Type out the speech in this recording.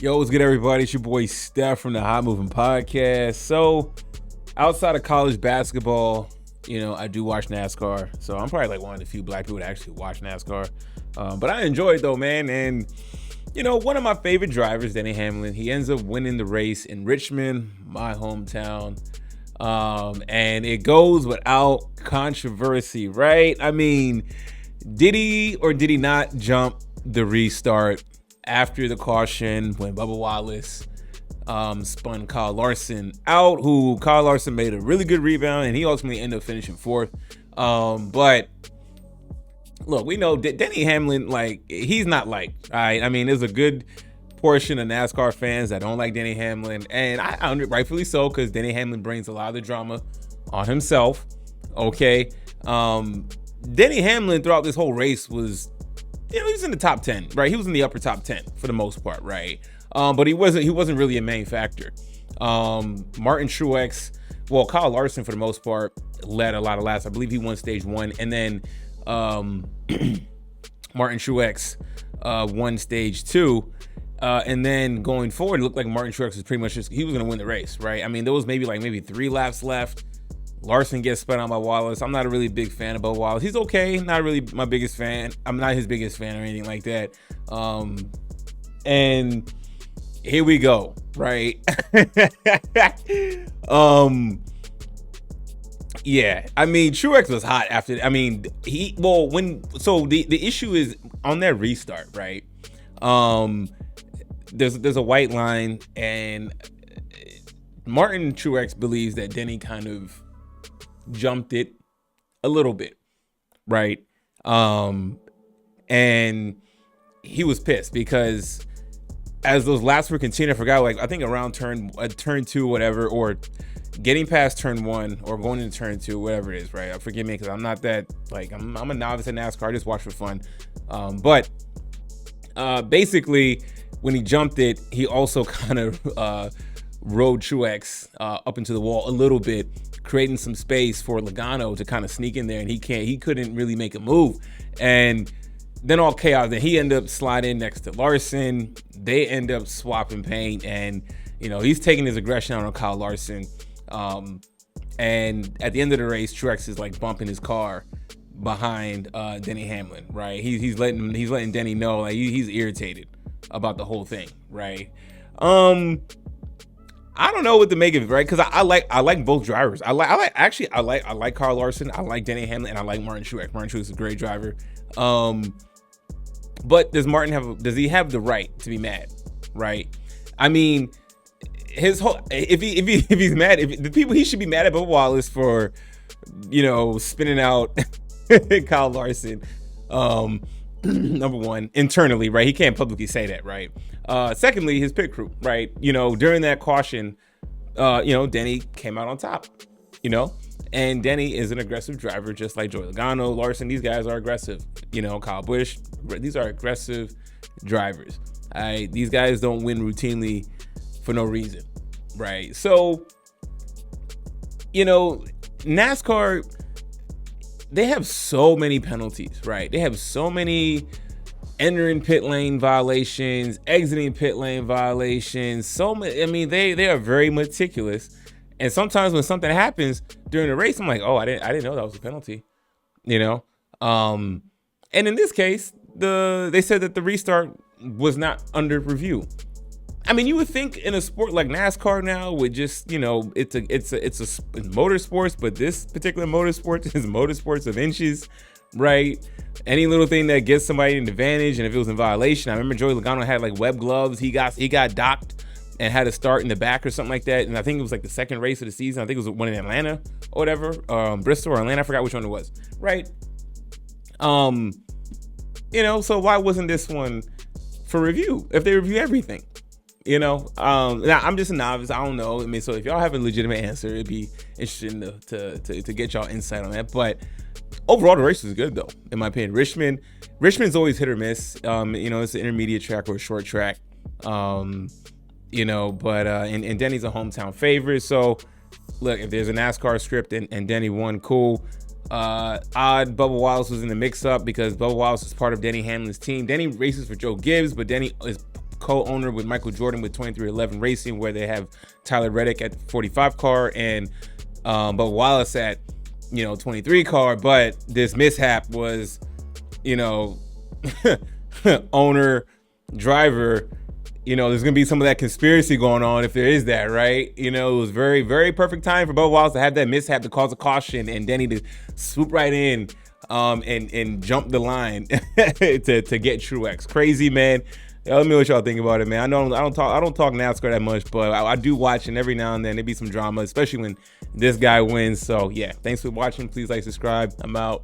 Yo, what's good, everybody? It's your boy Steph from the Hot Moving Podcast. So, outside of college basketball, I do watch NASCAR. So, I'm probably like one of the few black people that actually watch NASCAR. But I enjoy it though, man. And, one of my favorite drivers, Denny Hamlin, he ends up winning the race in Richmond, my hometown. And it goes without controversy, right? I mean, did he or did he not jump the restart after the caution when Bubba Wallace spun Kyle Larson out, who Kyle Larson made a really good rebound, and he ultimately ended up finishing fourth. But look, we know Denny Hamlin, he's not liked. All right, I mean, there's a good portion of NASCAR fans that don't like Denny Hamlin, and I rightfully so, because Denny Hamlin brings a lot of the drama on himself. Okay, Denny Hamlin throughout this whole race was, he was in the top 10, right? He was in the upper top 10 for the most part, right? But he wasn't really a main factor. Martin Truex, Kyle Larson for the most part led a lot of laps. I believe he won stage one, and then Martin Truex won stage two. And then going forward, it looked like Martin Truex was pretty much he was going to win the race, right? I mean, there was maybe 3 laps left. Larson gets spun out by Wallace. I'm not a really big fan of Bubba Wallace. He's okay, not really my biggest fan. I'm not his biggest fan or anything like that. And here we go, right? Yeah, I mean, Truex was hot after. I mean, the issue is on that restart, right? There's a white line, and Martin Truex believes that Denny kind of jumped it a little bit, right? And he was pissed because as those laps were continuing, I forgot, I think around turn 2, whatever, or getting past turn 1 or going into turn 2, whatever it is, right? Forgive me, because I'm not that, I'm a novice at NASCAR. I just watch for fun. But basically, when he jumped it, he also kind of rode Truex up into the wall a little bit, creating some space for Logano to kind of sneak in there, and he couldn't really make a move. And then all chaos. Then he ended up sliding next to Larson. They end up swapping paint, and he's taking his aggression out on Kyle Larson. And at the end of the race, Truex is bumping his car behind Denny Hamlin, right? He's letting Denny know he's irritated about the whole thing, right? I don't know what to make of it, right? Because I like both drivers. I like Kyle Larson. I like Denny Hamlin, and I like Martin Truex. Martin Truex is a great driver. But does he have the right to be mad, right? I mean, his whole if he's mad, if the people he should be mad at Bubba Wallace for, spinning out Kyle Larson. Number one, internally, right? He can't publicly say that, right? Secondly, his pit crew, right? During that caution, Denny came out on top, and Denny is an aggressive driver, just like Joey Logano, Larson. These guys are aggressive, Kyle Busch. These are aggressive drivers. These guys don't win routinely for no reason, right? So, NASCAR, they have so many penalties, right? They have so many entering pit lane violations, exiting pit lane violations. So many. I mean, they are very meticulous. And sometimes when something happens during the race, I'm like, oh, I didn't know that was a penalty, And in this case, they said that the restart was not under review. I mean, you would think in a sport like NASCAR now, with just, it's motorsports, but this particular motorsport is motorsports of inches, right? Any little thing that gives somebody an advantage, and if it was in violation, I remember Joey Logano had web gloves. He got docked and had to start in the back or something like that. And I think it was the second race of the season. I think it was one in Atlanta or whatever, Bristol or Atlanta. I forgot which one it was, right? So why wasn't this one for review if they review everything? Now I'm just a novice. I don't know. I mean, so if y'all have a legitimate answer, it'd be interesting to get y'all insight on that. But overall, the race was good though, in my opinion. Richmond's always hit or miss. It's an intermediate track or a short track. And Denny's a hometown favorite. So look, if there's a NASCAR script and Denny won, cool. Bubba Wallace was in the mix-up because Bubba Wallace is part of Denny Hamlin's team. Denny races for Joe Gibbs, but Denny is co-owner with Michael Jordan with 2311 Racing, where they have Tyler Reddick at the 45 car and Bubba Wallace at 23 car. But this mishap was owner, driver. There's gonna be some of that conspiracy going on if there is that, right? It was very, very perfect time for Bubba Wallace to have that mishap to cause a caution and Denny to swoop right in and jump the line to get Truex. Crazy, man. Let me know what y'all think about it, man. I don't talk NASCAR that much, but I do watch, and every now and then there be some drama, especially when this guy wins. So yeah, thanks for watching. Please like, subscribe. I'm out.